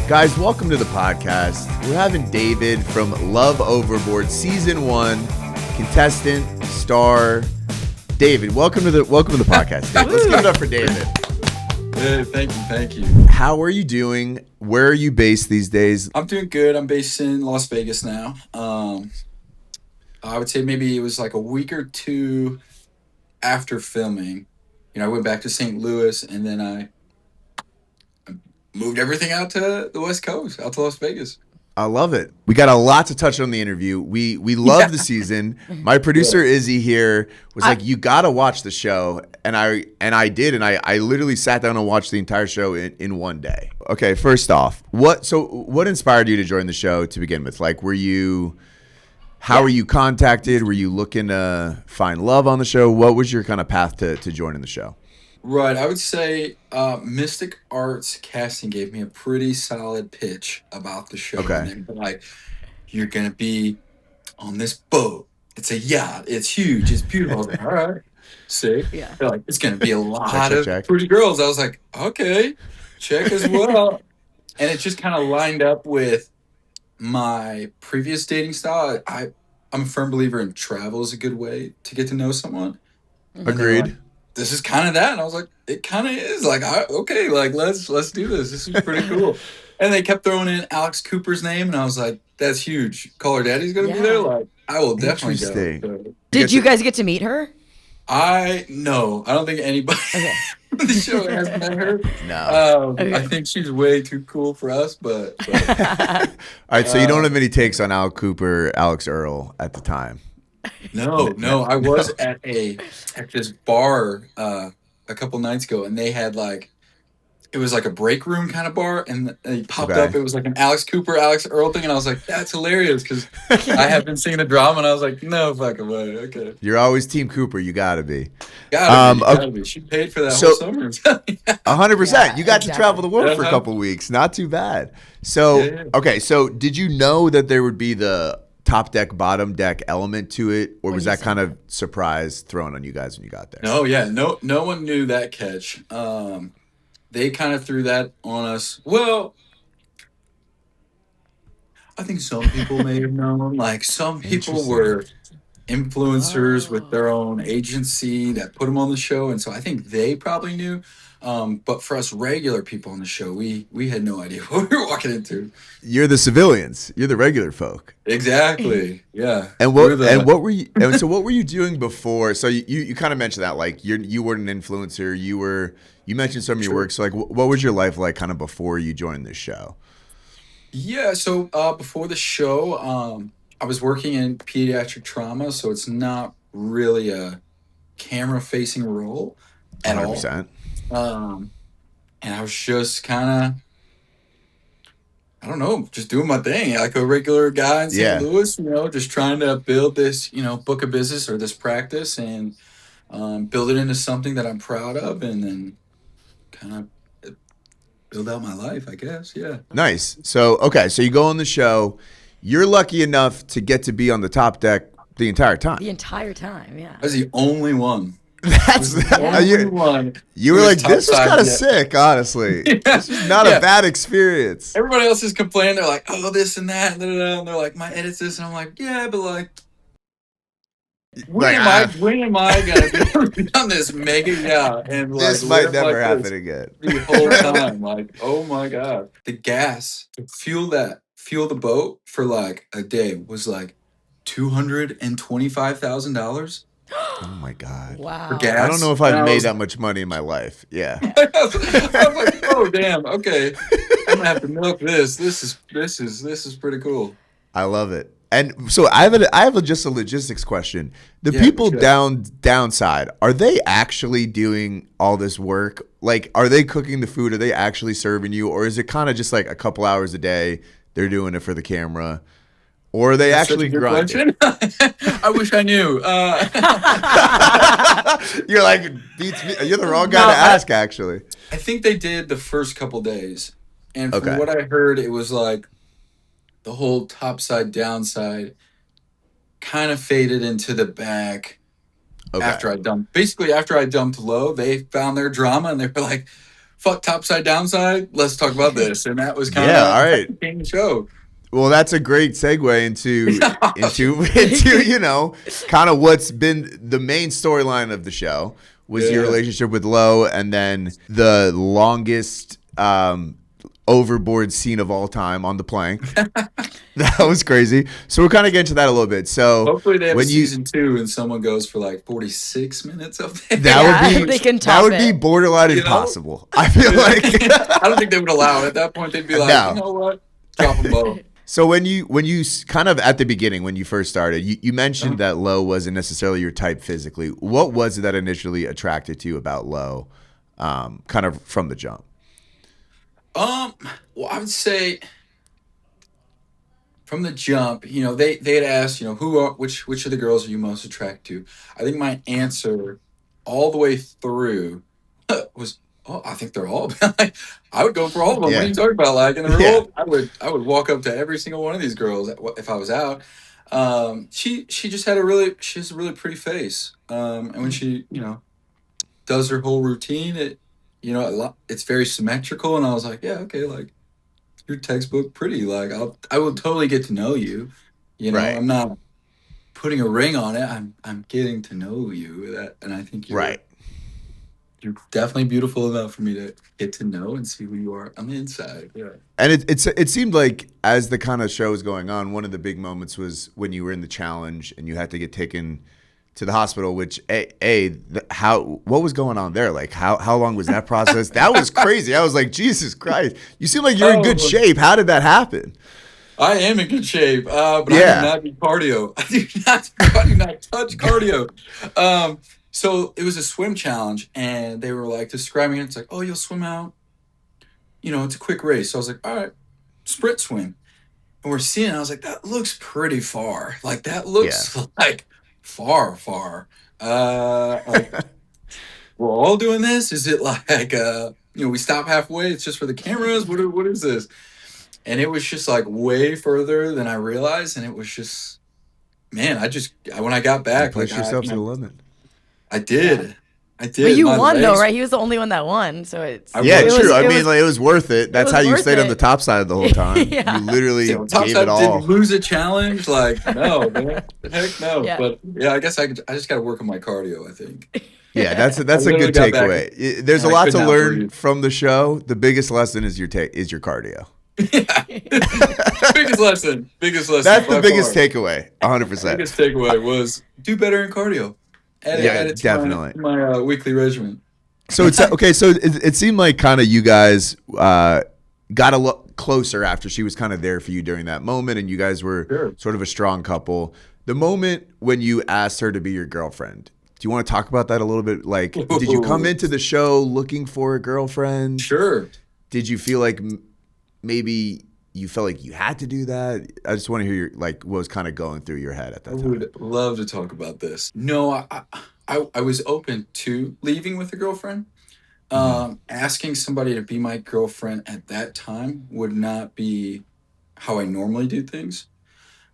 Guys, welcome to the podcast. We're having David from Love Overboard, Season 1, contestant, star. David, welcome to the podcast, Dave. Let's give it up for David. Hey, thank you. How are you doing? Where are you based these days? I'm doing good. I'm based in Las Vegas now. I would say maybe it was like a week or two after filming. I went back to St. Louis, and then I moved everything out to the West Coast, out to Las Vegas. I love it. We got a lot to touch on the interview. We love the season. My producer Izzy here was like, "You gotta watch the show," and I did, and I literally sat down and watched the entire show in one day. Okay, first off, what inspired you to join the show to begin with? Like, were you contacted? Were you looking to find love on the show? What was your kind of path to joining the show? Right, I would say Mystic Arts Casting gave me a pretty solid pitch about the show. Okay. And they were like, you're going to be on this boat. It's a yacht. It's huge. It's beautiful. I was like, all right, sick. Yeah. They're like, it's going to be a lot of check. pretty girls. I was like, okay, check as well. And it just kind of lined up with my previous dating style. I'm a firm believer in travel is a good way to get to know someone. Agreed. This is kind of that. And I was like, it kind of is. Like, okay, like, let's do this. This is pretty cool. And they kept throwing in Alex Cooper's name, and I was like, that's huge. Call Her Daddy's going to be there? Like, I will definitely go. Did you guys get to meet her? No. I don't think anybody on the show has met her. No. I think she's way too cool for us, but. All right, so you don't have any takes on Al Cooper, Alex Earl at the time? No. I was at this bar a couple nights ago, and they had it was like a break room kind of bar, and they popped up. It was like an Alex Cooper, Alex Earl thing, and I was like, that's hilarious because I have been seeing the drama, and I was like, no fucking way. Okay. You're always Team Cooper. You gotta be. Gotta be. She paid for that whole summer. 100%. Yeah, you got to travel the world for a couple weeks. Not too bad. So, okay. So did you know that there would be the top deck, bottom deck element to it, or was that kind of surprise thrown on you guys when you got there? No one knew that catch. They kind of threw that on us. Well, I think some people may have known. Like, some people were influencers with their own agency that put them on the show, and so I think they probably knew. But for us regular people on the show, we had no idea what we were walking into. You're the civilians. You're the regular folk. Exactly. Yeah. And what were you? And so what were you doing before? So you kind of mentioned that, like, you weren't an influencer. You mentioned some of your work. So, like, what was your life like kind of before you joined this show? Yeah. So before the show, I was working in pediatric trauma, so it's not really a camera-facing role at 100%. all. And I was just kind of, I don't know, just doing my thing like a regular guy in St. Louis, just trying to build this, book of business or this practice and build it into something that I'm proud of, and then kind of build out my life, I guess. Yeah. Nice. So, okay. So you go on the show. You're lucky enough to get to be on the top deck the entire time. The entire time, yeah. I was the only one. That's you were like, this is kind of sick, honestly. This is not a bad experience. Everybody else is complaining. They're like, oh, this and that. And they're like, my edit's this. And I'm like, yeah, but like, when am I going to be on this mega yacht? And like, this might never happen again. The whole time. Like, oh my God. The gas to fuel the boat for like a day was like $225,000. Oh my God. Wow. For gas. I don't know if I've made that much money in my life. Yeah. I was like, oh damn, okay. I'm gonna have to milk this. This is pretty cool. I love it. And so I have just a logistics question. The people downside, are they actually doing all this work? Like, are they cooking the food? Are they actually serving you? Or is it kind of just like a couple hours a day? They're doing it for the camera. Or are they actually grinding? I wish I knew. You're like, beats me. You're the wrong guy to ask, actually. I think they did the first couple days. And from what I heard, it was like the whole topside, downside kind of faded into the back after I dumped. Basically, after I dumped low, they found their drama and they were like, fuck topside downside. Let's talk about this. And that was kind Yeah, of all right. the show. Well, that's a great segue into kind of what's been the main storyline of the show was your relationship with Lo, and then the longest overboard scene of all time on the plank. That was crazy. So we'll kind of get into that a little bit. So hopefully they have season 2 and someone goes for like 46 minutes of it. That would be borderline impossible. I feel like I don't think they would allow it. At that point, they'd be like, you know what? Drop them both. So when you kind of at the beginning, when you first started, you mentioned that Lo wasn't necessarily your type physically. What was it that initially attracted to you about Lo, kind of from the jump? Well, I would say from the jump, they had asked, which of the girls are you most attracted to? I think my answer all the way through was, I think they're all. I would go for all of them. Yeah. What are you talking about? Like in the real world, I would walk up to every single one of these girls if I was out. She just had she has a really pretty face. And when she, does her whole routine, it's very symmetrical. And I was like, yeah, okay, like you're textbook pretty. Like I will totally get to know you. Right. I'm not putting a ring on it. I'm getting to know you. And I think you're right. You're definitely beautiful enough for me to get to know and see who you are on the inside. Yeah. And it seemed like as the kind of show was going on, one of the big moments was when you were in the challenge and you had to get taken to the hospital. Which what was going on there? Like how long was that process? That was crazy. I was like, Jesus Christ! You seem like you're in good shape. How did that happen? I am in good shape, but I do not do cardio. I do not touch cardio. So it was a swim challenge, and they were like describing it. It's like, oh, you'll swim out. It's a quick race. So I was like, all right, sprint swim. And we're seeing it. I was like, that looks pretty far. Like, that looks like far, far. Like, we're all doing this? Is it like, we stop halfway? It's just for the cameras? What is this? And it was just like way further than I realized. And it was just, man, when I got back. You pushed yourself to the limit. I did. Yeah. I did. But you won though, right? He was the only one that won, so it's true. It was worth it. That's how you stayed on the top side the whole time. You literally gave it all. Didn't lose a challenge, like no, man. Heck no. Yeah. But I guess I just got to work on my cardio. I think. Yeah, that's a good takeaway. There's a lot to learn from the show. The biggest lesson is your cardio. biggest lesson. That's the biggest takeaway. 100%. Biggest takeaway was do better in cardio. Add it definitely. To my weekly regimen. So it's okay. So it seemed like kind of you guys got a lot closer after she was kind of there for you during that moment, and you guys were sort of a strong couple. The moment when you asked her to be your girlfriend, do you want to talk about that a little bit? Like, did you come into the show looking for a girlfriend? Sure. Did you feel like maybe you felt like you had to do that? I just want to hear what was kind of going through your head at that time. I would love to talk about this. No, I was open to leaving with a girlfriend. Asking somebody to be my girlfriend at that time would not be how I normally do things.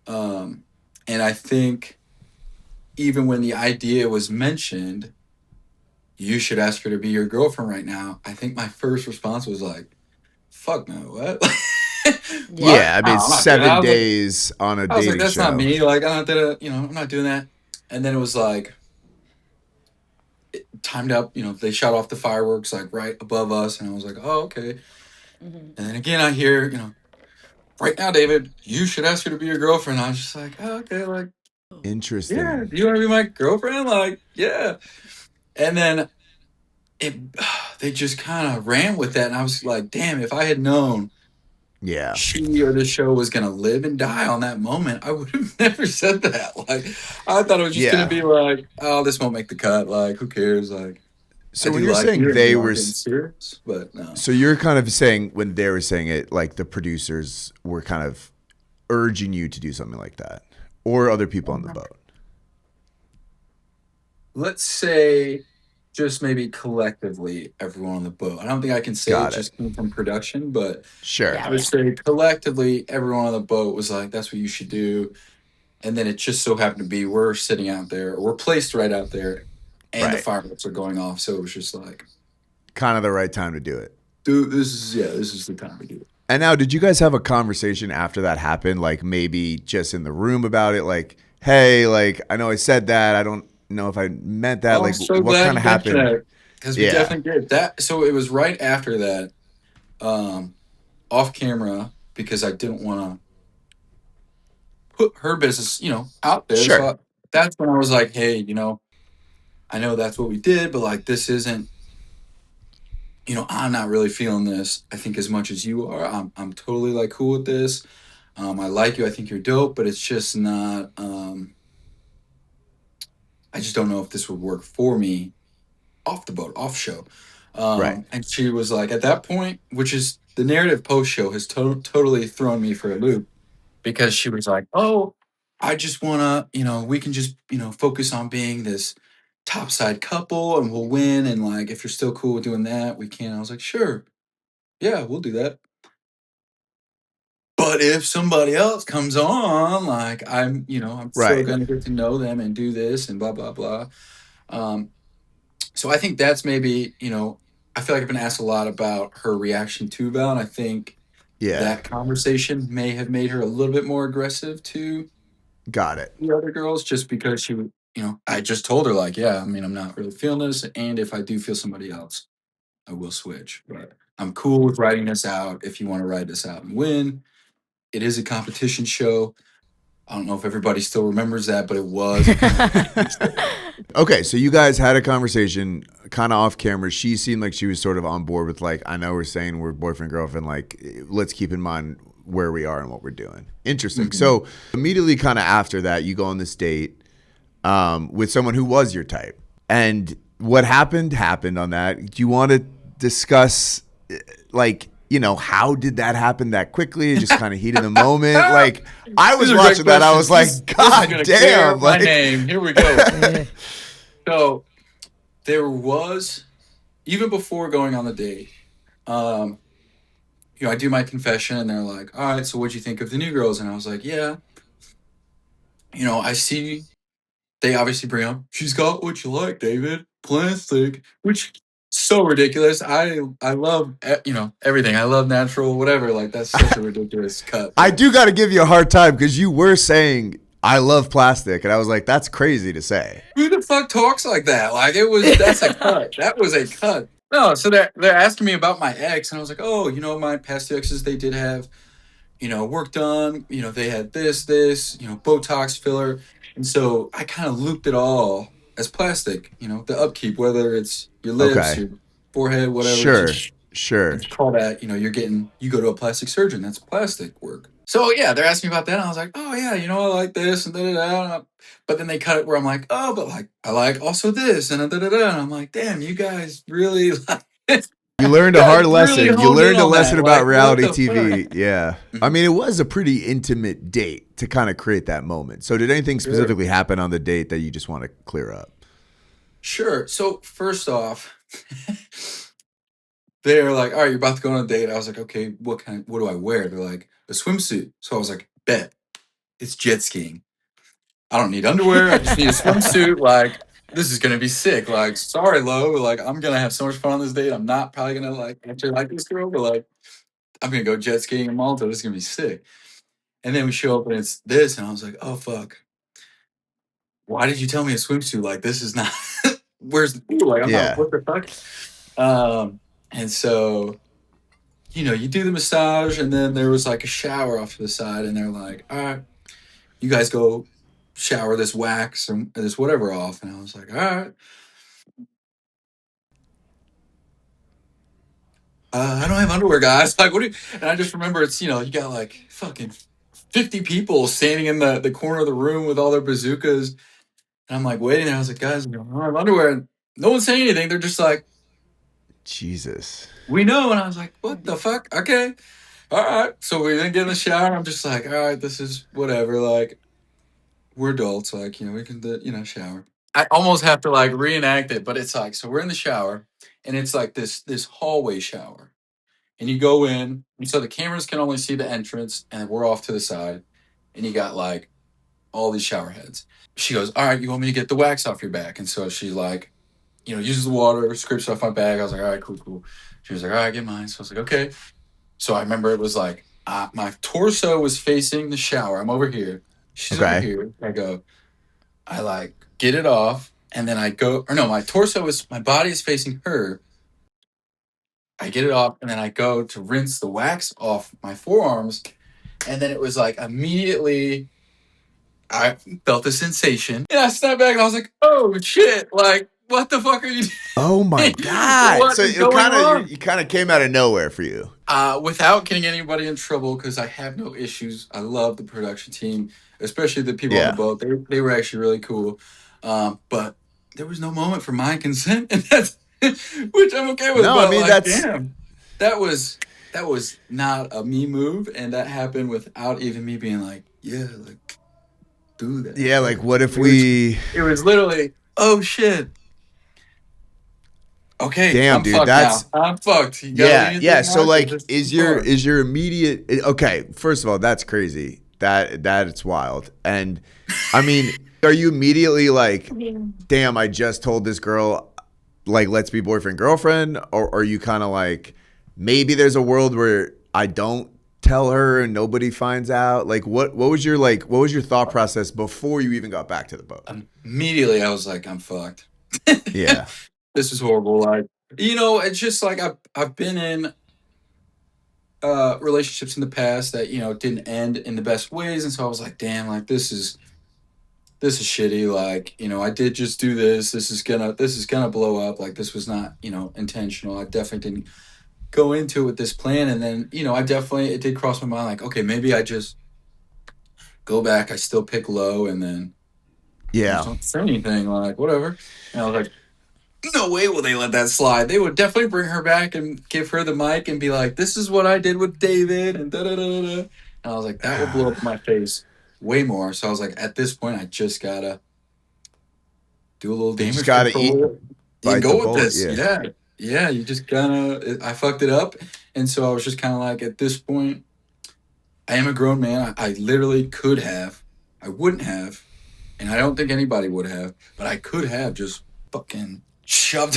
And I think even when the idea was mentioned, you should ask her to be your girlfriend right now, I think my first response was like, fuck no, what? Yeah, I mean, 7 days on a dating show. I was like, that's not me. Like, I'm not doing that. And then it was like, it timed up, they shot off the fireworks like right above us. And I was like, oh, okay. Mm-hmm. And then again, I hear, right now, David, you should ask her to be your girlfriend. I was just like, oh, okay, like. Interesting. Yeah, do you want to be my girlfriend? Like, yeah. And then they just kind of ran with that. And I was like, damn, if I had known she or the show was going to live and die on that moment, I would have never said that. Like, I thought it was just going to be like, oh, this won't make the cut. Like, who cares? Like, so when you're saying they were serious, but no. So you're kind of saying when they were saying it, like the producers were kind of urging you to do something like that, or other people on the boat. Let's say just maybe collectively everyone on the boat. I don't think I can say it just came from production, but sure. I would say collectively everyone on the boat was like, that's what you should do. And then it just so happened to be we're sitting out there, we're placed right out there, and the fireworks are going off. So it was just like kind of the right time to do it. dude, this is the time to do it. And now, did you guys have a conversation after that happened? Like maybe just in the room about it? Like, hey, like I know I said that. I don't know if I meant that. Oh, I'm Like, so what glad kind you of mentioned happened? that because we Yeah. definitely did that. So it was right after that, um, off camera because I didn't want to put her business, out there. So Sure. that's when I was like, hey, I know that's what we did, but like this isn't, I'm not really feeling this. I think as much as you are, I'm totally like cool with this. I like you. I think you're dope, but it's just not. I just don't know if this would work for me off the boat, off show. Right. And she was like, at that point, which is the narrative post show has totally thrown me for a loop because she was like, oh, I just want to, we can just, focus on being this topside couple and we'll win. And like, if you're still cool with doing that, we can. I was like, sure. Yeah, we'll do that. But if somebody else comes on, like I'm still Right. going to get to know them and do this and blah, blah, blah. Um, So I think that's maybe, I feel like I've been asked a lot about her reaction to Val, and I think Yeah. that conversation may have made her a little bit more aggressive to Got it. the other girls just because she would, I just told her, like, yeah, I mean, I'm not really feeling this. And if I do feel somebody else, I will switch. But I'm cool with writing this out if you want to write this out and win. It is a competition show. I don't know if everybody still remembers that, but it was a competition show. Okay, so you guys had a conversation kind of off camera. She seemed like she was sort of on board with like, I know we're saying we're boyfriend, girlfriend, like let's keep in mind where we are and what we're doing. Interesting. Mhm. So immediately kind of after that, you go on this date with someone who was your type. And what happened on that. Do you want to discuss like, how did that happen that quickly? Just kind of heat of the moment. Like I These was are great watching that. I was questions. like, This is God gonna clear damn. my Like, name. Here we go. So there was even before going on the date, um, I do my confession and they're like, all right, so what'd you think of the new girls? And I was like, yeah, I see they obviously bring up, she's got what you like, David. Plastic, which so ridiculous. I love everything. I love natural, whatever. Like that's such a ridiculous cut. I But do got to give you a hard time because you were saying I love plastic, and I was like, that's crazy to say. who the fuck talks like that? Like that's a cut. That was a cut. No, so they're asking me about my ex, and I was like, oh, my past exes, they did have, work done. They had this, Botox filler, and so I kind of looped it all as plastic. The upkeep, whether it's your lips, Okay, your forehead, whatever. sure, Just sure. it's called that. You go to a plastic surgeon. That's plastic work. So yeah, they're asking me about that. And I was like, oh yeah, I like this and da da da. But then they cut it where I'm like, oh, but like I like also this and da da da. And I'm like, damn, you guys really like you You learned a guys hard really lesson. You honed in learned a on lesson that. about Like, what reality the fuck? TV. Yeah. I Mhm. mean, it was a pretty intimate date to kind of create that moment. So, did anything Sure. specifically happen on the date that you just want to clear up? Sure. So first off, they're like, all right, you're about to go on a date. I was like, okay, what do I wear? They're like, a swimsuit. So I was like, bet. It's jet skiing. I don't need underwear. I just need a swimsuit. Like, this is gonna be sick. Like, sorry, Lo. Like, I'm gonna have so much fun on this date. I'm not probably gonna like actually like this girl, but like, I'm gonna go jet skiing in Malta. This is gonna be sick. And then we show up and it's this, and I was like, oh fuck. Why did you tell me a swimsuit? Like, this is not. Where's the pool? Like, I'm not. Yeah. What the fuck? And so you do the massage, and then there was like a shower off to the side, and they're like, all right, you guys go shower this wax or this whatever off. And I was like, all right. I don't have underwear, guys. Like, what do you? And I just remember it's, you got like fucking 50 people standing in the corner of the room with all their bazookas. And I'm like waiting there. I was like, guys, I don't have underwear. And no one's saying anything. They're just like, Jesus. we know. And I was like, what the fuck? Okay. All right. So we then get in the shower. I'm just like, all right, this is whatever. Like, we're adults. Like, we can, shower. I almost have to like reenact it, but it's like, so we're in the shower and it's like this hallway shower. And you go in, and so the cameras can only see the entrance, and we're off to the side, and you got like all these shower heads. She goes, all right, you want me to get the wax off your back? And so she's like, uses the water, scrapes off my bag. I was like, all right, cool. She was like, all right, get mine. So I was like, okay. So I remember it was like my torso was facing the shower. I'm over here. She's over Okay. here. I like get it off, and then I go, or no, my body is facing her. I get it off, and then I go to rinse the wax off my forearms, and then it was like immediately I felt a sensation, and I snapped back, and I was like, "Oh shit! Like, what the fuck are you doing? Oh my God. What So is it going kind on?" of you kind of came out of nowhere for you. Without getting anybody in trouble, because I have no issues. I love the production team, especially the people on the Yeah. boat. They were actually really cool, but there was no moment for my consent, and that's which I'm okay with. No, I But mean like, that's damn, that was not a me move, and that happened without even me being like, yeah, like do that. yeah, like what if It was we it was literally, oh shit. Okay, damn, I'm dude, fucked that's now. I'm fucked. You gotta yeah, leave yeah. anything So out, 'cause like this is too far. is your immediate okay, first of all, that's crazy. That it's wild. And I mean, are you immediately like, damn, I just told this girl like let's be boyfriend girlfriend, or are you kind of like maybe there's a world where I don't tell her and nobody finds out? Like what was your thought process before you even got back to the boat? Immediately I was like, I'm fucked. Yeah. This is horrible. Like, it's just like I've been in relationships in the past that, didn't end in the best ways. And so I was like, damn, like this is shitty. Like, I did just do this. This is gonna blow up. Like this was not, intentional. I definitely didn't go into it with this plan. And then, it did cross my mind, like, okay, maybe I just go back, I still pick low, and then I just Yeah. don't say anything, like whatever. And I was like, no way will they let that slide. They would definitely bring her back and give her the mic and be like, this is what I did with David and da da da da. And I was like, that will blow up in my face way more. So I was like, at this point, I just gotta do a little You just damage got to eat control and bite the go with bullet. this. Yeah. Yeah. Yeah. You just gotta, I fucked it up. And so I was just kind of like, at this point, I am a grown man. I literally could have, I wouldn't have, and I don't think anybody would have, but I could have just fucking shoved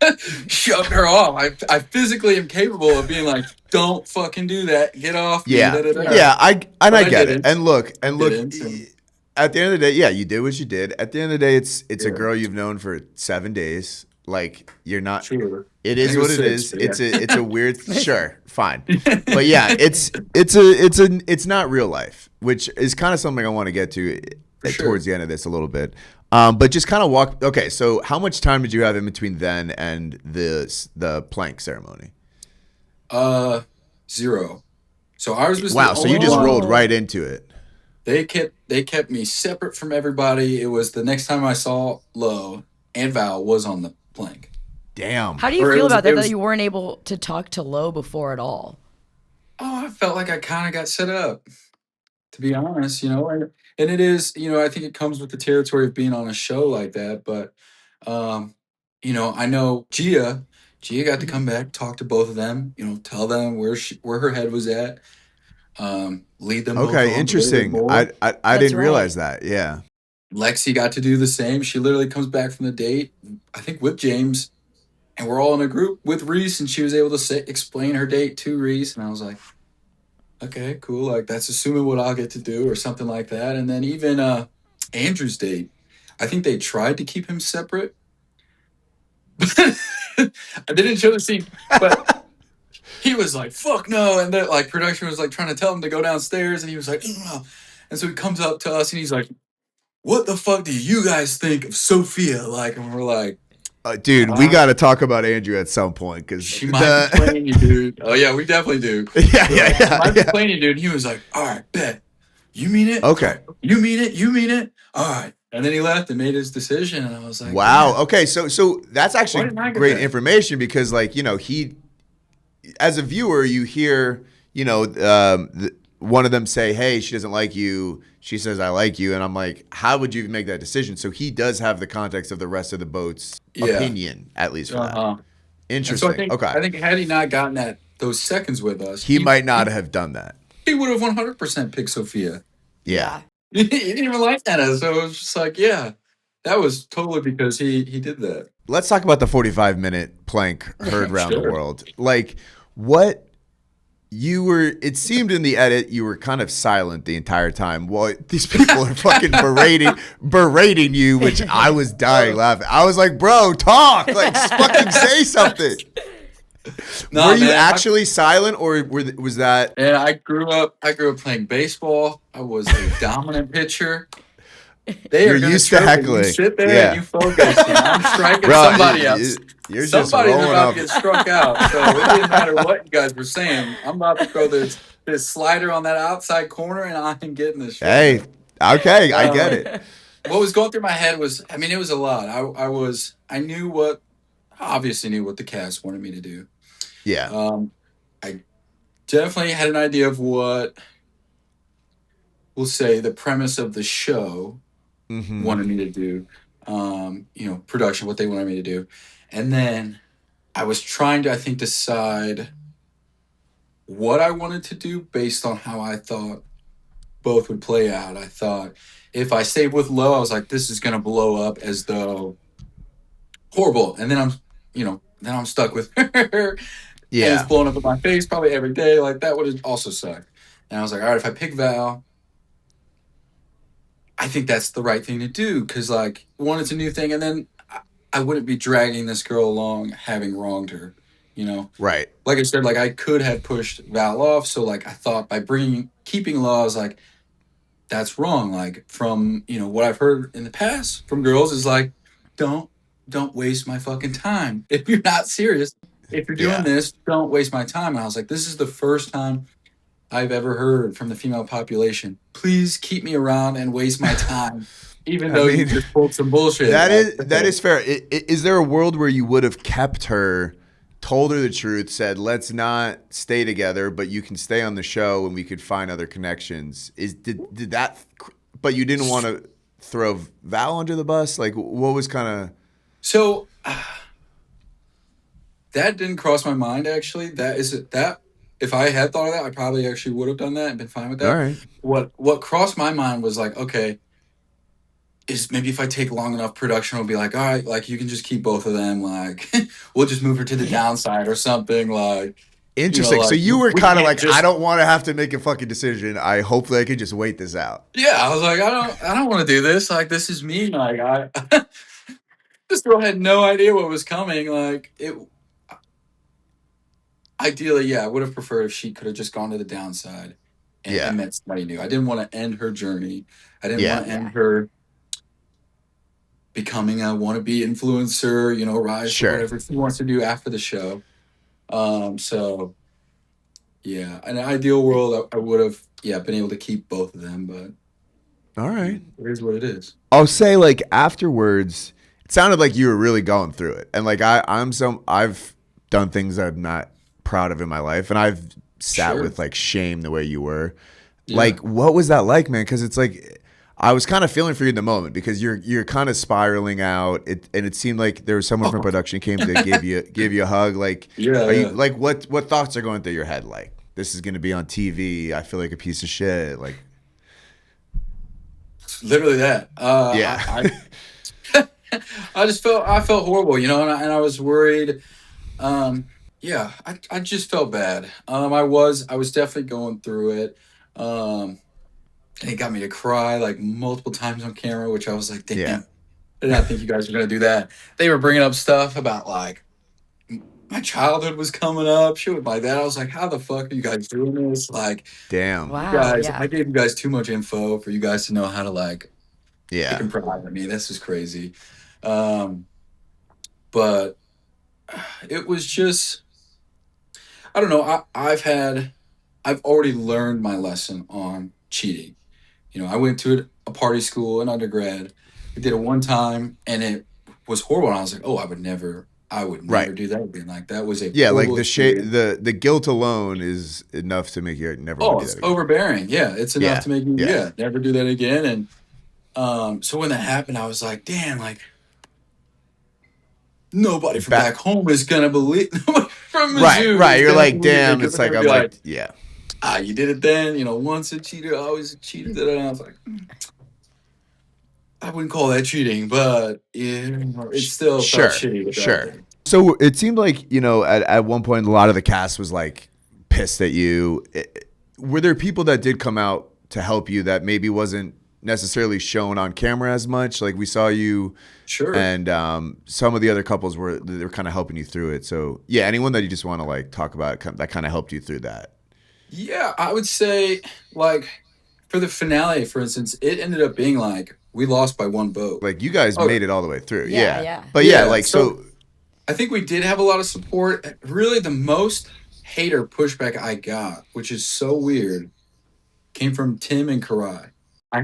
her off. I physically am capable of being like, don't fucking do that. Get off me. Yeah. Da, da, da. Yeah, I But I get it. didn't. And look, Didn't. And, at the end of the day, yeah, you did what you did. At the end of the day, it's a yeah, girl you've known for 7 days. Like you're not sure. it I is think it what was it 6, is. but yeah. It's a weird sure, fine. But yeah, it's not real life, which is kind of something I want to get to For sure. towards the end of this a little bit. But just kind of walk. Okay, so how much time did you have in between then and the plank ceremony? 0. So ours was Wow, the so you only just one. rolled right into it. They kept me separate from everybody. It was the next time I saw Lo and Val was on the plank. Damn. How do you Or it feel was- about it that was- you weren't able to talk to Lo before at all? Oh, I felt like I kind of got set up, to be honest, and it is, I think it comes with the territory of being on a show like that. But, I know Gia got to come back, talk to both of them, tell them where her head was at, lead them both on Okay, a little bit interesting. more. I That's didn't right. realize that. Yeah. Lexi got to do the same. She literally comes back from the date, I think with James, and we're all in a group with Reese, and she was able to explain her date to Reese, and I was like, okay, cool. Like that's assuming what I'll get to do or something like that. And then even Andrew's date, I think they tried to keep him separate. I didn't show the scene, but he was like, fuck no. And then like production was like trying to tell him to go downstairs, and he was like, no. And so he comes up to us and he's like, what the fuck do you guys think of Sophia? Like, and we're like, Dude, we got to talk about Andrew at some point because she might be playing you, dude. Oh yeah, we definitely do. yeah. Might be playing you, dude. And he was like, all right, bet. You mean it? Okay. You mean it? You mean it? All right. And then he left and made his decision, and I was like, Wow. yeah. Okay. So that's Why actually didn't I get great that? information because, like, he, as a viewer, you hear, one of them say, "Hey, she doesn't like you." She says, "I like you," and I'm like, "How would you make that decision?" So he does have the context of the rest of the boat's opinion, at least for that. And Interesting. so Okay. I think had he not gotten those seconds with us, He might not have done that. He would have 100% picked Sophia. Yeah. He didn't even like Anna, so it was just like, yeah, that was totally because he did that. let's talk about the 45-minute plank heard around the Sure. world. Like, what you were, it seemed in the edit, you were kind of silent the entire time. Well, these people are fucking berating you, which I was dying laughing. I was like, bro, talk. Like, just fucking say something. Nah, Were you man, actually silent, or was that? And I grew up playing baseball. I was a dominant pitcher. They You're are going used to to heckling. You sit there Yeah. and you focus. And I'm striking Bro, somebody else. you're just Somebody's rolling about up. to get struck out. So it didn't matter what you guys were saying. I'm about to throw this slider on that outside corner, and I'm getting this. Hey, okay, I get it. What was going through my head was, I mean, it was a lot. Obviously knew what the cast wanted me to do. Yeah. I definitely had an idea of what, we'll say, the premise of the show wanted me to do. Production, what they wanted me to do. And then I was trying to, I think, decide what I wanted to do based on how I thought both would play out. I thought if I stayed with Lo, I was like, this is going to blow up as though horrible. And then I'm stuck with her. Yeah. And it's blowing up in my face probably every day. Like, that would have also sucked. And I was like, all right, if I pick Val, I think that's the right thing to do. Because, like, one, it's a new thing. And then I wouldn't be dragging this girl along having wronged her, you know? Right. Like I said, like, I could have pushed Val off. So, like, I thought by keeping Lo, I was like, that's wrong. Like, from, what I've heard in the past from girls is like, don't waste my fucking time. If you're not serious, if you're doing this, don't waste my time. And I was like, this is the first time I've ever heard from the female population, please keep me around and waste my time, even though you just pulled some bullshit. That is fair. Is there a world where you would have kept her, told her the truth, said, let's not stay together, but you can stay on the show and we could find other connections? Did that, but you didn't want to throw Val under the bus? Like, what was kind of... So that didn't cross my mind, actually. If I had thought of that, I probably actually would have done that and been fine with that. All right. What crossed my mind was like, okay, is maybe if I take long enough, production will be like, all right, like, you can just keep both of them. Like, we'll just move her to the downside or something. Like, interesting. like, so you were kind of like, just... I don't want to have to make a fucking decision. Hopefully I can just wait this out. Yeah, I was like, I don't want to do this. Like, this is me. Like, this girl had no idea what was coming. Like, ideally, yeah, I would have preferred if she could have just gone to the downside and met somebody new. I didn't want to end her journey. I didn't want to end her becoming a wannabe influencer, rise to whatever she wants to do after the show. So, yeah, in an ideal world, I would have, been able to keep both of them, but all right, it is what it is. I'll say, like, afterwards, it sounded like you were really going through it, and like I've done things I'm not proud of in my life, and I've sat with like shame the way you were. Like, what was that like, man? Because it's like, I was kind of feeling for you in the moment because you're kind of spiraling out, and it seemed like there was someone from production came to give you a hug. Like, you, like, what thoughts are going through your head? Like, this is going to be on TV. I feel like a piece of shit. Like, literally that. I felt horrible, and I was worried. I just felt bad. I was definitely going through it. And it got me to cry like multiple times on camera, which I was like, damn, I did not think you guys were going to do that. They were bringing up stuff about like my childhood was coming up, shit like that. I was like, how the fuck are you guys doing this? Like, damn, wow, guys, I gave you guys too much info for you guys to know how to like pick and provide. I mean, this is crazy. But it was just, I don't know. I've already learned my lesson on cheating. I went to a party school in undergrad. I did it one time, and it was horrible. And I was like, oh, I would never do that again. Like, that was a like the guilt alone is enough to make you never. Oh, it's overbearing. Yeah, it's enough to make you never do that again. And so when that happened, I was like, damn, like, nobody from back home is gonna believe. Nobody from Mizzou, right. You're like, damn. It's like, I'm like, you did it then. Once a cheater, always a cheater. And I was like, I wouldn't call that cheating, but it still felt Sure, shitty with that sure. thing. So it seemed like, at one point, a lot of the cast was like pissed at you. Were there people that did come out to help you that maybe wasn't necessarily shown on camera as much? Like we saw you Sure. and some of the other couples they were kind of helping you through it. So yeah, anyone that you just want to like talk about that kind of helped you through that. Yeah, I would say like for the finale, for instance, it ended up being like we lost by one vote. Like you guys Oh, made it all the way through. Yeah, Yeah. yeah. But yeah, yeah. like So so I think we did have a lot of support. Really, the most hater pushback I got, which is so weird, came from Tim and Karai. I,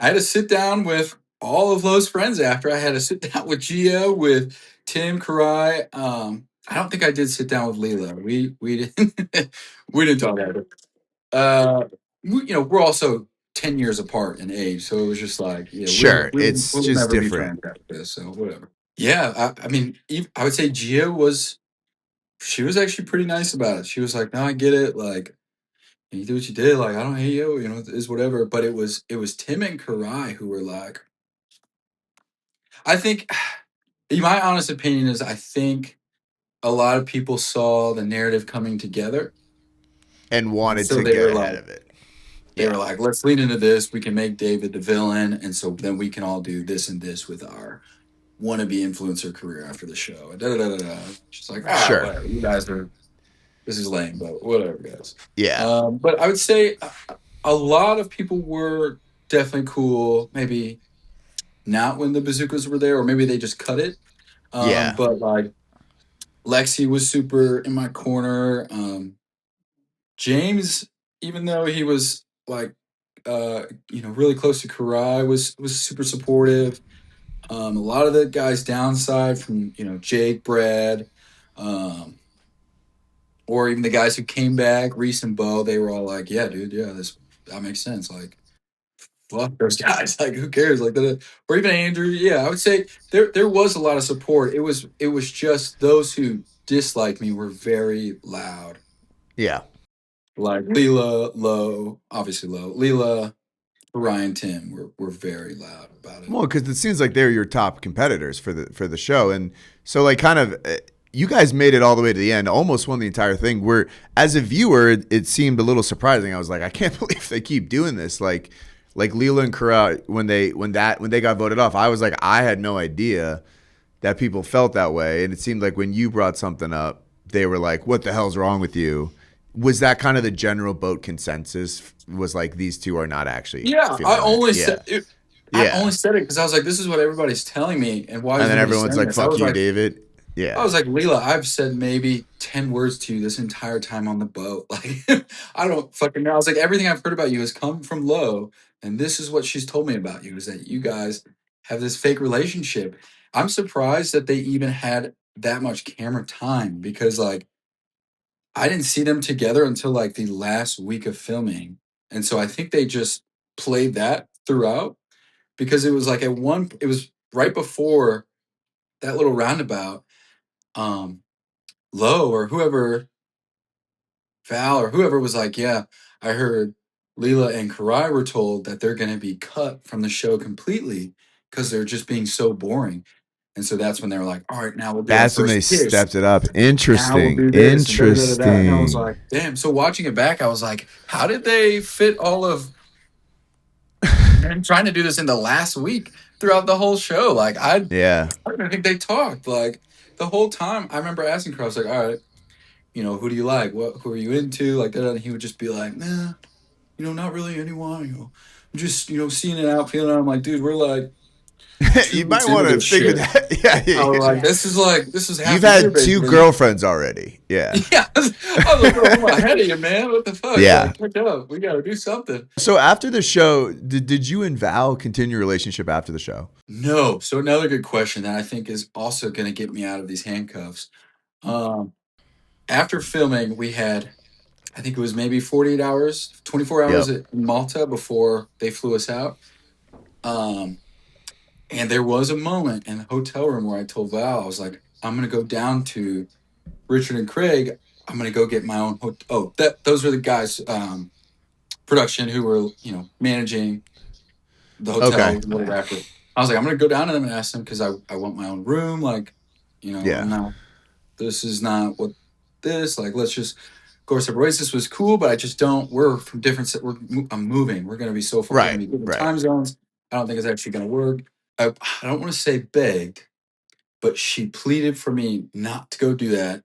I had to sit down with all of those friends after. I had to sit down with Gia, with Tim, Karai. I don't think I did sit down with Leela. We didn't we didn't talk about it. Uh, we're also 10 years apart in age, so it was just like, yeah, sure, it's we'll just never be different. friends after this. So whatever. Yeah, I mean, I would say Gia she was actually pretty nice about it. She was like, "No, I get it. Like, you do what you did. Like, I don't hate you. It's whatever." But it was Tim and Karai who were like, I think, my honest opinion is, I think a lot of people saw the narrative coming together, And and wanted so to get ahead of it. they were Yeah. like, "Let's lean into this. We can make David the villain, and so then we can all do this and this with our wannabe influencer career after the show." And da da da da da. Just like, Sure. whatever. You guys are. This is lame, but whatever, guys. Yeah. But I would say a lot of people were definitely cool. Maybe not when the bazookas were there, or maybe they just cut it. Yeah. But like Lexi was super in my corner. James, even though he was like, really close to Karai, was super supportive. A lot of the guys downside from Jake, Brad, um, or even the guys who came back, Reese and Bo, they were all like, "Yeah, dude, yeah, that makes sense." Like, fuck those guys. Like, who cares? Like, or even Andrew. Yeah, I would say there was a lot of support. It was just those who disliked me were very loud. Yeah. Like Leela, Low, obviously Low, Leela, Ryan, Tim were very loud about it. Well, because it seems like they're your top competitors for the show, and so like kind of you guys made it all the way to the end, almost won the entire thing. Where as a viewer, it seemed a little surprising. I was like, I can't believe they keep doing this. Like Leela and Kara when they got voted off, I was like, I had no idea that people felt that way, and it seemed like when you brought something up, they were like, "What the hell's wrong with you?" Was that kind of the general boat consensus? Was like these two are not actually Yeah, feeling it? Yeah. I Yeah. only said it because I was like, this is what everybody's telling me, and why And is then nobody everyone's saying like, this? I "Fuck was you, like, David." I Yeah. was like, Leela, I've said maybe 10 words to you this entire time on the boat. Like, I don't fucking know. I was like, everything I've heard about you has come from Lo, and this is what she's told me about you, is that you guys have this fake relationship. I'm surprised that they even had that much camera time, because like I didn't see them together until like the last week of filming. And so I think they just played that throughout, because it was like it was right before that little roundabout. Um, Low or whoever, Val or whoever, was like, "Yeah, I heard Leela and Karai were told that they're going to be cut from the show completely because they're just being so boring." And so that's when they were like, "All right, now we'll do our That's when they first kiss. stepped it up. Now we'll Interesting. do this and da da da da." And I was Interesting. like, "Damn!" So watching it back, I was like, "How did they fit all of and trying to do this in the last week throughout the whole show?" Like Yeah. I don't think they talked like the whole time. I remember asking Cross like, "All right, who do you like? Who are you into?" Like that, and he would just be like, "Nah, not really anyone. I'm just seeing it out, feeling it." I'm like, "Dude, we're like two You might weeks into want to this figure shit." that. Yeah, I was yeah. like, Yeah. "This is You've half a year, had two basically." girlfriends already. Yeah. Yeah, I was like, "Bro, I'm ahead of you, man. What the fuck? Yeah. Like, pick up. We got to do something." So after the show, did you and Val continue your relationship after the show? No. So another good question that I think is also going to get me out of these handcuffs. Um, After filming, we had, I think it was maybe 48 hours, 24 hours Yep. in Malta before they flew us out. Um, And there was a moment in the hotel room where I told Val, I was like, "I'm going to go down to Richard and Craig. I'm going to go get my own hotel." Oh, those were the guys, production, who were, managing the Okay. hotel, whatever after. I was like, I'm gonna go down to them and ask them because I want my own room. Like, I'm Yeah. not. This is not what this. Like, let's just go our separate ways. This was cool, but I just don't. We're from different. I'm moving. We're gonna be so far. We're gonna Right. be different Right. time zones. I don't think it's actually gonna work. I don't want to say begged, but she pleaded for me not to go do that,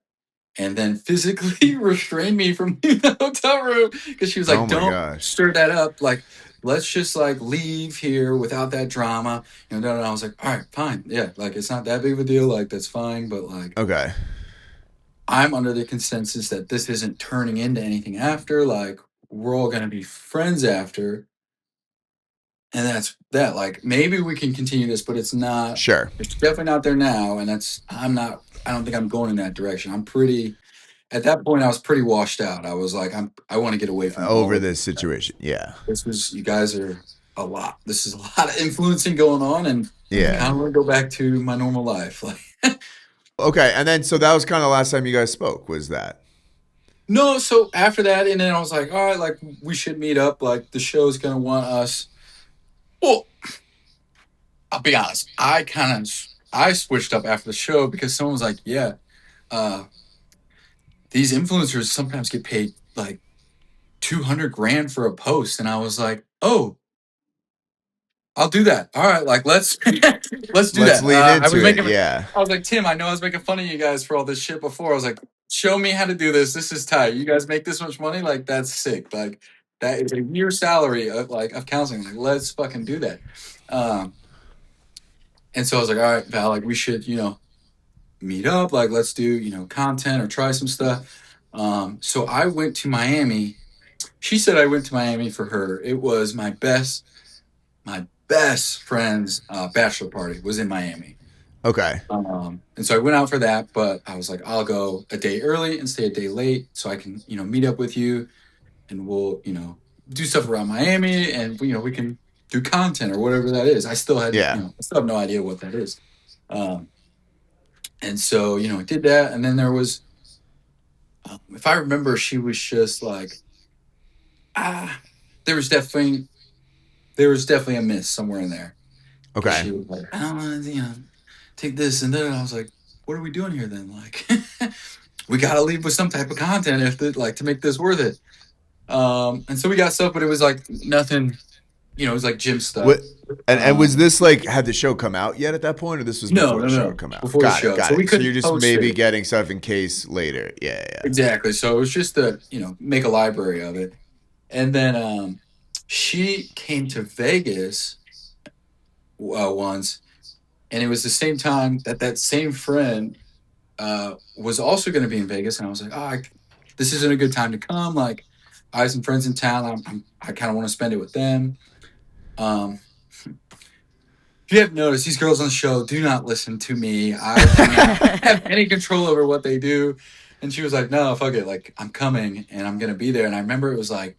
and then physically restrained me from leaving the hotel room because she was Oh like, my "Don't gosh. stir that up. Like, let's just like leave here without that drama." And I was like, "All right, fine, yeah. Like, it's not that big of a deal. Like, that's fine." But like, Okay. I'm under the consensus that this isn't turning into anything after. Like, we're all gonna be friends after, and that's that. Like, maybe we can continue this, but it's not. Sure. It's definitely not there now, and that's. I'm not. I don't think I'm going in that direction. I'm pretty. At that point, I was pretty washed out. I was like, I want to get away from all Over of this this. situation. Yeah. This was, you guys are a lot. This is a lot of influencing going on, and I Yeah. kind of want to go back to my normal life. Like, Okay. And then, so that was kind of the last time you guys spoke, was that? no. So after that, and then I was like, all right, like we should meet up. Like the show's gonna want us. Well, I'll be honest. I switched up after the show because someone was like, yeah, uh, these influencers sometimes get paid like 200 grand for a post, and I was like, oh. I'll do that. All right, like let's let's do Let's that. lean I into was it. making. Yeah. I was like, Tim, I know I was making fun of you guys for all this shit before. I was like, show me how to do this. This is tight. You guys make this much money, like that's sick. Like that is a year salary of counseling. Like let's fucking do that. Um, and so I was like, all right, Val, like we should meet up. Like let's do content or try some stuff. So I went to Miami. She said I went to Miami for her. It was my best friend's bachelor party was in Miami. Okay. And so I went out for that, but I was like, I'll go a day early and stay a day late so I can, meet up with you and we'll, do stuff around Miami and, we can do content or whatever that is. I still had, Yeah. I still have no idea what that is. Um, and so, I did that. And then there was, if I remember, she was just like, ah, there was definitely, there was definitely a miss somewhere in there. Cause Okay. she was like, I don't want to, take this and then I was like, what are we doing here then? Like, we gotta leave with some type of content if to make this worth it. And so we got stuff, but it was like nothing. It was like gym stuff. What? And was this like, had the show come out yet at that point, or this was No, before no, the show no, had come out? before the Got it. show, Got so we it. So you're couldn't just post maybe it getting stuff in case later. Yeah. Yeah. exactly. So it was just to make a library of it, and then she came to Vegas once, and it was the same time that same friend was also going to be in Vegas, and I was like, this isn't a good time to come. Like, I have some friends in town. I kind of want to spend it with them. Um, if you have noticed, these girls on the show do not listen to me. I do not have any control over what they do. And she was like, no, fuck it. Like, I'm coming and I'm going to be there. And I remember it was like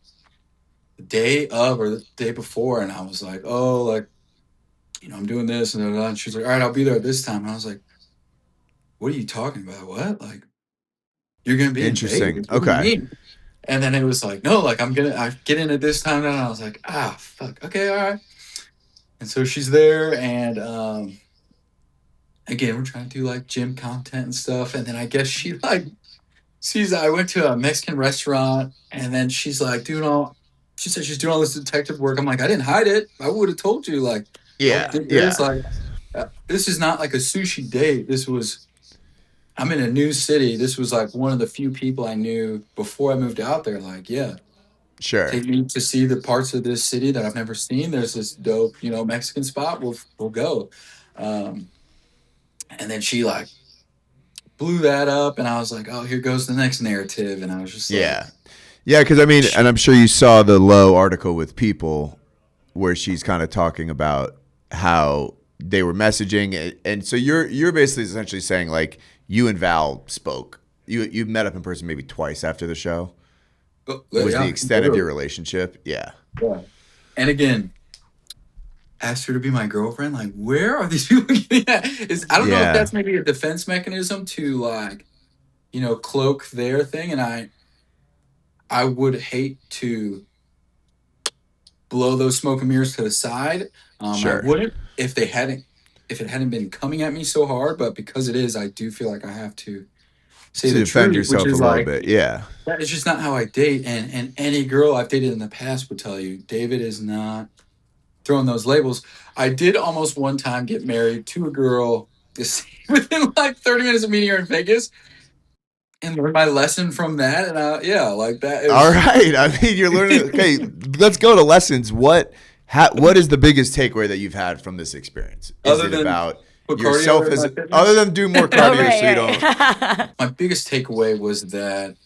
the day of or the day before. And I was like, oh, like, I'm doing this. And she was like, all right, I'll be there at this time. And I was like, what are you talking about? What? Like, you're going to be in Interesting. Vegas? What do you Okay. mean? And then it was like, no, like I get in at this time. And I was like, fuck. Okay, all right. And so she's there. And again, we're trying to do like gym content and stuff. And then I guess she like sees that I went to a Mexican restaurant. And then she's like, she said she's doing all this detective work. I'm like, I didn't hide it. I would have told you, like, Yeah. did Yeah. this. Like, this is not like a sushi date. I'm in a new city. This was like one of the few people I knew before I moved out there. Like, yeah, Sure. take me to see the parts of this city that I've never seen. There's this dope, Mexican spot. We'll go. Um, and then she like blew that up, and I was like, oh, here goes the next narrative. And I was just like, Yeah. Yeah. Because I mean, and I'm sure you saw the Low article with People where she's kind of talking about how they were messaging, and so you're basically essentially saying like you and Val spoke. You met up in person maybe twice after the show. oh, Was yeah, the extent of your relationship? Yeah. yeah. And again, asked her to be my girlfriend. Like, where are these people getting at? I don't know if Yeah. that's maybe a defense mechanism to like, cloak their thing. And I would hate to blow those smoke and mirrors to the side. I Sure. wouldn't if it hadn't been coming at me so hard, but because it is, I do feel like I have to say To the defend truth, which yourself a is little like bit. Yeah. that is just not how I date. And any girl I've dated in the past would tell you, David is not throwing those labels. I did almost one time get married to a girl just within like 30 minutes of meeting her in Vegas and learned my lesson from that. And yeah, like that. It All was right. I mean, you're learning. Okay, let's go to lessons. What is the biggest takeaway that you've had from this experience? Is other it than about put yourself cardio in as my other fitness. than do more Oh, cardio so you don't? right. My biggest takeaway was that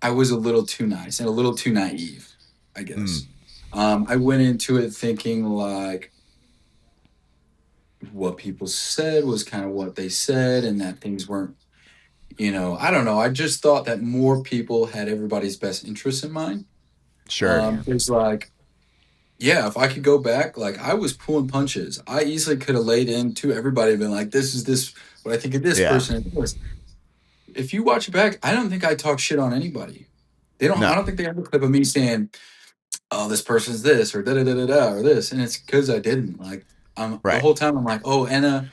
I was a little too nice and a little too naive, I guess. I went into it thinking like what people said was kind of what they said and that things weren't, I don't know. I just thought that more people had everybody's best interests in mind. Sure. It's like, yeah, if I could go back, like I was pulling punches. I easily could have laid into everybody and been like, this is this, what I think of this Yeah. person. If you watch it back, I don't think I talk shit on anybody. I No. don't think they have a clip of me saying, oh, this person's this or da da da da da or this. And it's because I didn't. Like, the Right. whole time I'm like, oh, Anna,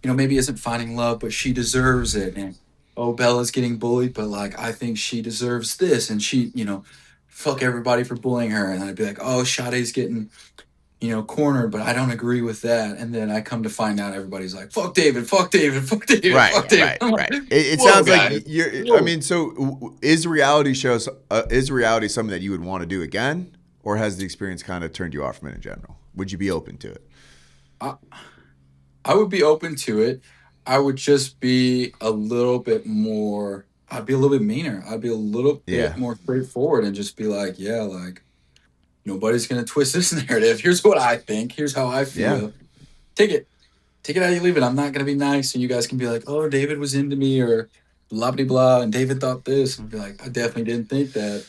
maybe isn't finding love, but she deserves it. And oh, Bella's getting bullied, but like, I think she deserves this. And she, fuck everybody for bullying her. And I'd be like, oh, Sade's getting, cornered, but I don't agree with that. And then I come to find out everybody's like, fuck David, fuck David, fuck David, Right, fuck David. right, I'm right. like, It whoa, sounds like guys. you're. I Whoa. mean, so is reality something that you would want to do again, or has the experience kind of turned you off from it in general? Would you be open to it? I, I would be open to it. I would just be a little bit more, I'd be a little bit meaner. I'd be a little bit Yeah, more straightforward and just be like, yeah, like nobody's going to twist this narrative. Here's what I think. Here's how I yeah. feel. Take it. Take it how you leave it. I'm not going to be nice. And you guys can be like, oh, David was into me or blah, blah, blah. And David thought this. And I'd be like, I definitely didn't think that.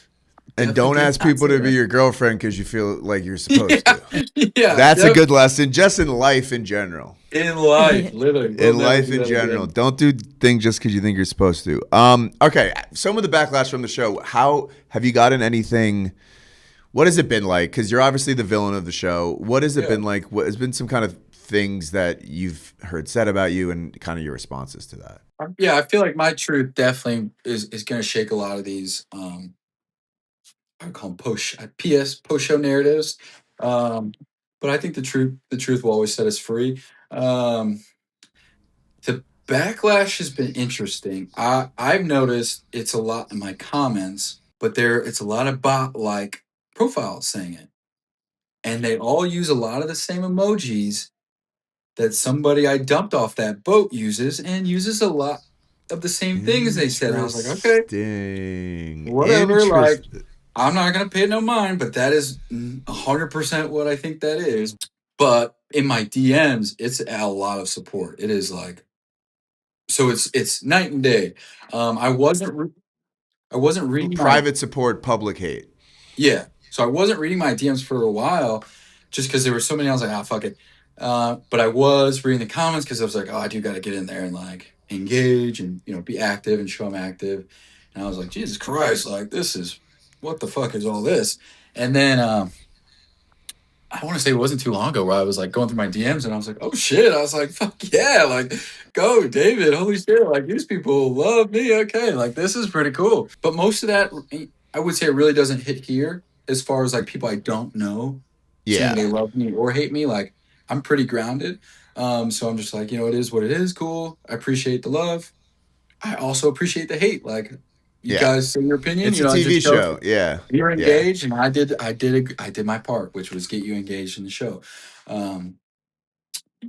And Definitely don't did ask not people say to be that. your girlfriend because you feel like you're supposed Yeah. to. Yeah. That's a good lesson, just in life in general. In life, literally. We'll In never life do in that general, again. don't do things just because you think you're supposed to. Okay. Some of the backlash from the show. How have you gotten anything? What has it been like? Because you're obviously the villain of the show. What has it Yeah. been like? What has been some kind of things that you've heard said about you and kind of your responses to that? Yeah, I feel like my truth definitely is going to shake a lot of these I call them post show narratives. Um, but I think the truth will always set us free. Um, the backlash has been interesting. I've noticed it's a lot in my comments, but it's a lot of bot like profiles saying it, and they all use a lot of the same emojis that somebody I dumped off that boat uses, and uses a lot of the same things they said. And I was like, okay, Interesting. whatever. Like, I'm not gonna pay no mind, but that is 100% what I think that is. But in my DMs, it's a lot of support. It is like so. It's night and day. I wasn't reading my Private support, public hate. yeah. So I wasn't reading my DMs for a while, just because there were so many. I was like, ah, fuck it. But I was reading the comments because I was like, oh, I do got to get in there and like engage and be active and show I'm active. And I was like, Jesus Christ, like this is what the fuck is all this? And then I want to say it wasn't too long ago where I was like going through my DMs and I was like, oh shit. I was like, fuck yeah, like go David, holy shit, like these people love me. Okay, like this is pretty cool. But most of that, I would say it really doesn't hit here as far as like people I don't know saying Yeah. they love me or hate me. Like I'm pretty grounded. So I'm just like, it is what it is. Cool. I appreciate the love. I also appreciate the hate. Like you Yeah. guys say your opinion, It's a it TV just shows show. Yeah. you're Yeah. engaged, and I did my part, which was get you engaged in the show. Um,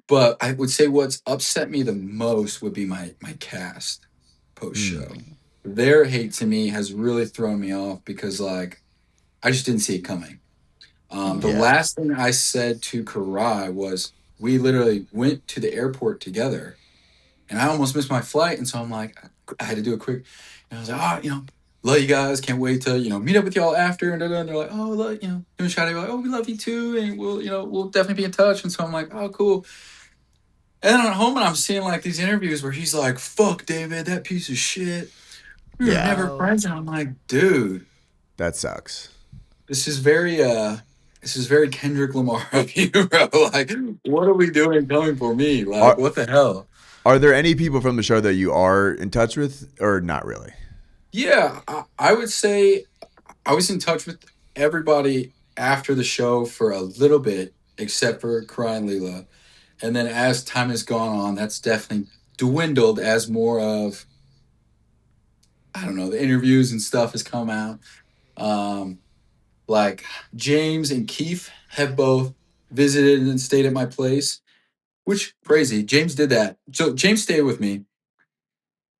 but I would say what's upset me the most would be my cast post show. Their hate to me has really thrown me off because like I just didn't see it coming. The Yeah. last thing I said to Karai was we literally went to the airport together and I almost missed my flight. And so I'm like, I had to do a quick, and I was like, love you guys. Can't wait to, meet up with y'all after. And they're like, oh, and Shadi were like, oh, we love you too. And we'll definitely be in touch. And so I'm like, oh, cool. And then I'm at home and I'm seeing like these interviews where he's like, fuck David, that piece of shit. We were Yeah. never friends. And I'm like, dude, That sucks. this is very, this is very Kendrick Lamar of you, bro. Like, what are we doing coming for me? Like, Are what the hell? are there any people from the show that you are in touch with, or not really? Yeah, I would say I was in touch with everybody after the show for a little bit, except for Karai and Leela. And then as time has gone on, that's definitely dwindled as more of, I don't know, the interviews and stuff has come out. Um, like James and Keith have both visited and stayed at my place, which crazy. James did that. So James stayed with me,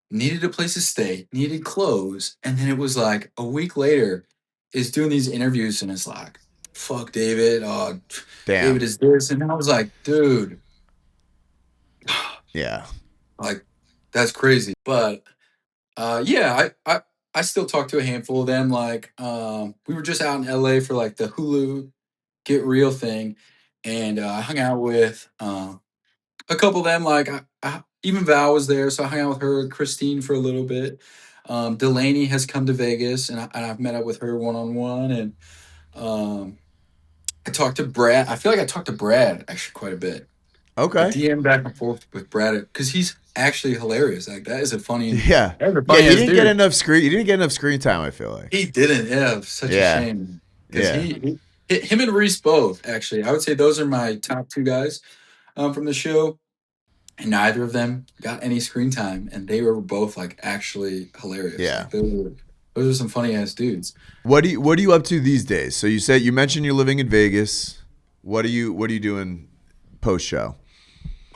needed a place to stay, needed clothes, and then it was like a week later is doing these interviews and it's like, fuck David, David Damn. is this, and I was like, dude, Yeah. like that's crazy. But yeah, I still talk to a handful of them. Like we were just out in LA for like the Hulu Get Real thing, and I hung out with a couple of them. Like even Val was there, so I hung out with her, Christine for a little bit. Delaney has come to Vegas, and I've met up with her one on one, and um, I talked to Brad. I feel like I talked to Brad actually quite a bit. I Okay. DM back and forth with Brad because he's actually hilarious. Like that is a funny, Yeah. that's a Yeah. funny ass dude. You didn't get enough screen time, I feel like. He didn't. Yeah, such a Yeah. shame because Yeah. him and Reese both actually. I would say those are my top two guys from the show, and neither of them got any screen time, and they were both like actually hilarious. Yeah. Like those are some funny ass dudes. What are you up to these days? So you mentioned you're living in Vegas. What are you doing post show?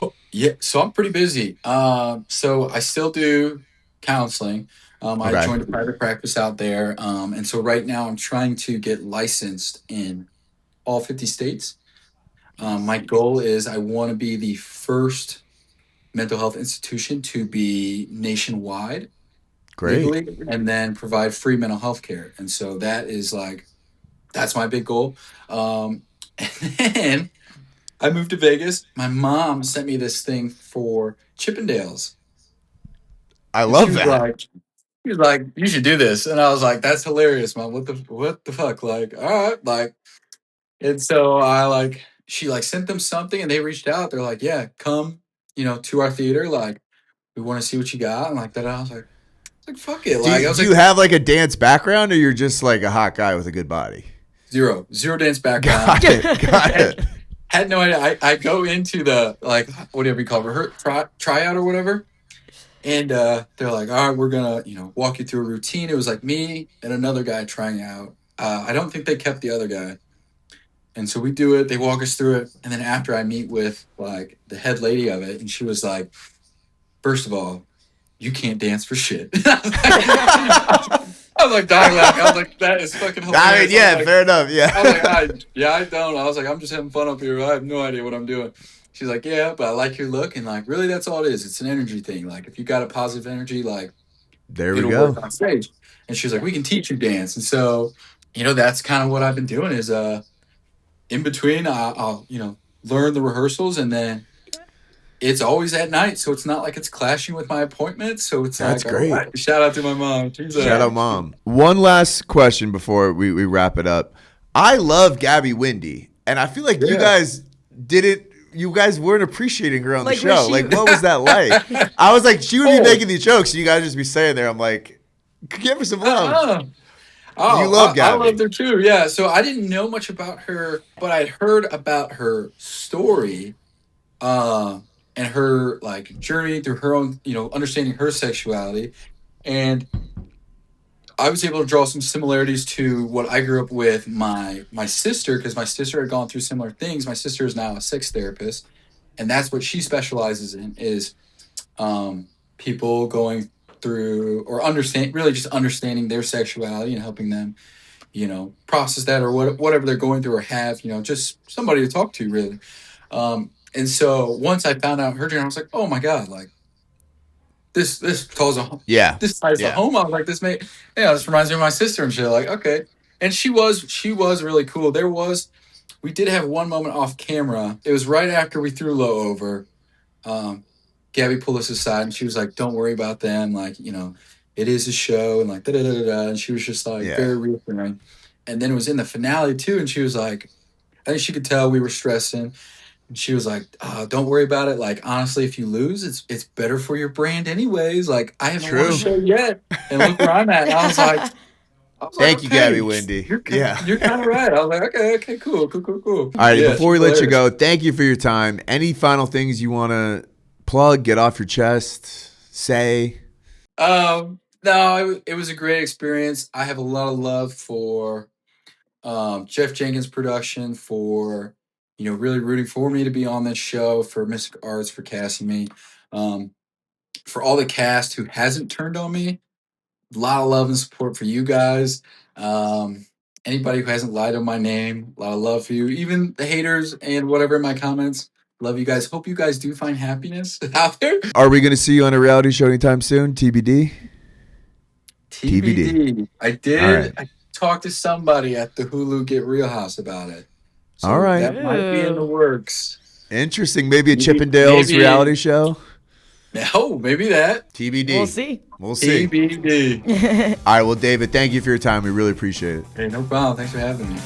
Oh, yeah, so I'm pretty busy. So I still do counseling. I Okay. joined a private practice out there, and so right now I'm trying to get licensed in all 50 states. My goal is I want to be the first mental health institution to be nationwide Great. legally, and then provide free mental health care. And so that's my big goal. And then I moved to Vegas. My mom sent me this thing for Chippendales. I And she love was that. like, you should do this. And I was like, that's hilarious, mom. What the fuck? Like, all right, like, and so she like sent them something and they reached out. They're like, yeah, come, to our theater. Like, we want to see what you got. And like that. I was like, fuck it. Like, I was Do like, you have like a dance background, or you're just like a hot guy with a good body? zero dance background. Got it. Got it. Had no idea. I go into the like whatever you call it, tryout or whatever. And they're like, all right, we're gonna, walk you through a routine. It was like me and another guy trying out. I don't think they kept the other guy. And so we do it, they walk us through it, and then after I meet with like the head lady of it, and she was like, first of all, you can't dance for shit. I was like dying laughing. I was like, that is fucking hilarious. I mean, yeah, fair enough. I was like, Yeah. I don't. I was like, I'm just having fun up here. I have no idea what I'm doing. She's like, yeah, but I like your look, and like, really, that's all it is. It's an energy thing. Like, if you got a positive energy, like, There we it'll go. work on stage. And she's like, we can teach you dance. And so, that's kind of what I've been doing is in between, I'll learn the rehearsals, and then it's always at night, so it's not like it's clashing with my appointments. So it's That's like, all great. right, shout out to my mom. She's Shout out, mom. One last question before we wrap it up. I love Gabby Windy, and I feel like you Yeah. guys didn't. You guys weren't appreciating her on the Like, show. was she- Like, what was that like? I was like, she would be Oh. making these jokes, and you guys just be saying there. I'm like, give her some love. Oh, You love I Gabby. loved her too. Yeah. So I didn't know much about her, but I'd heard about her story, and her like journey through her own, understanding her sexuality. And I was able to draw some similarities to what I grew up with my sister, because my sister had gone through similar things. My sister is now a sex therapist, and that's what she specializes in is people going through or really just understanding their sexuality and helping them, process that or whatever they're going through or have, just somebody to talk to really. And so once I found out her journey, I was like, oh my God, like this calls a Yeah. this ties a Yeah. home. I was like, this reminds me of my sister and shit. Like, okay. And she was really cool. We did have one moment off camera. It was right after we threw Low over. Gabby pulled us aside and she was like, don't worry about them. Like, it is a show and like da da da da. And she was just like Yeah. very reassuring. And then it was in the finale too. And she was like, I think she could tell we were stressing. And she was like, don't worry about it. Like, honestly, if you lose, it's better for your brand anyways. Like, I haven't won a show yet. And look where I'm at. And I was like, Thank you, okay, Gabby Wendy. You're kind of right. I was like, okay, cool. All right, Yeah, before we let you go, thank you for your time. Any final things you want to plug, get off your chest, say? No, it was a great experience. I have a lot of love for Jeff Jenkins production, for really rooting for me to be on this show, for Mystic Arts for casting me, for all the cast who hasn't turned on me. A lot of love and support for you guys. Anybody who hasn't lied on my name, a lot of love for you. Even the haters and whatever in my comments. Love you guys. Hope you guys do find happiness out there. Are we going to see you on a reality show anytime soon? TBD? TBD. I did. Right. I talked to somebody at the Hulu Get Real House about it. So all right. That might be in the works. Interesting. Maybe a Chippendales reality show? Oh, maybe that. TBD. We'll see. TBD. All right. Well, David, thank you for your time. We really appreciate it. Hey, no problem. Thanks for having me.